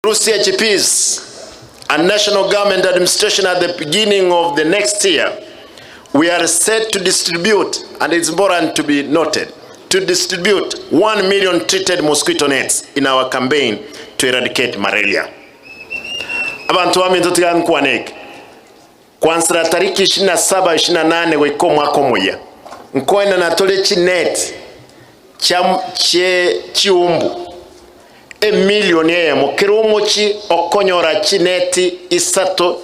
Through CHPs and national government administration at the beginning of the next year, we are set to distribute, and it's important to be noted, to distribute 1 million treated mosquito nets in our campaign to eradicate malaria. Abantu baminto tigankwanek kwansira tariki 27-28 weko mwaka moya nkwenda natole chinet chiumbu emiliyoni ya mukirumo chi okonyora chineti isato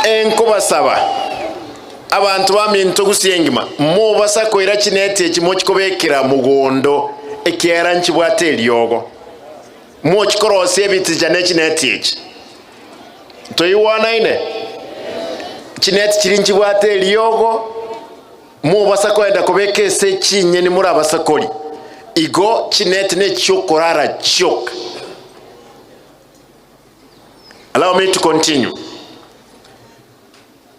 enkubasaba abantu baminto gusiyengima mo basakoira chineti ekimochi kobekera mugondo ekiera nchibwate elyogo mo chikorosi ebiti jane chineti echi toyiwana ine chineti chiri nchibwate elyogo mu basakoenda kobekese chinye ni muri abasakoli igo chineti ne chokorara chok. Allow me to continue.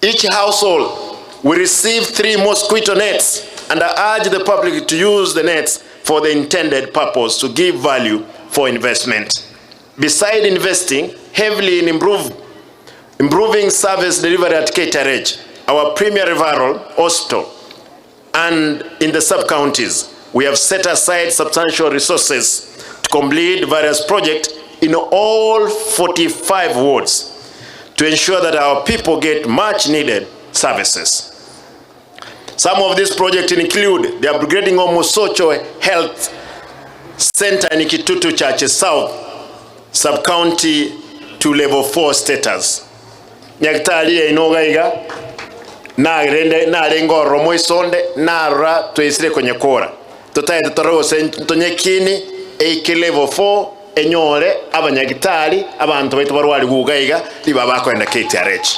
Each household will receive 3 mosquito nets, and I urge the public to use the nets for the intended purpose to give value for investment. Beside investing heavily in improving service delivery at Kisii, our premier referral hospital, and in the sub-counties, we have set aside substantial resources to complete various projects in all 45 wards to ensure that our people get much needed services. Some of these projects include the upgrading of Musocho Health Center in Kitutu Church South sub-county to level 4 status. Nyakitali inogaiga na rengo romo isonde na ra tuisire kwenye kora tutaye tutarose ntonyekini eke level 4 enyole abanyagitali abantu baitu barwali gugaiga liba bakwenda KTRH.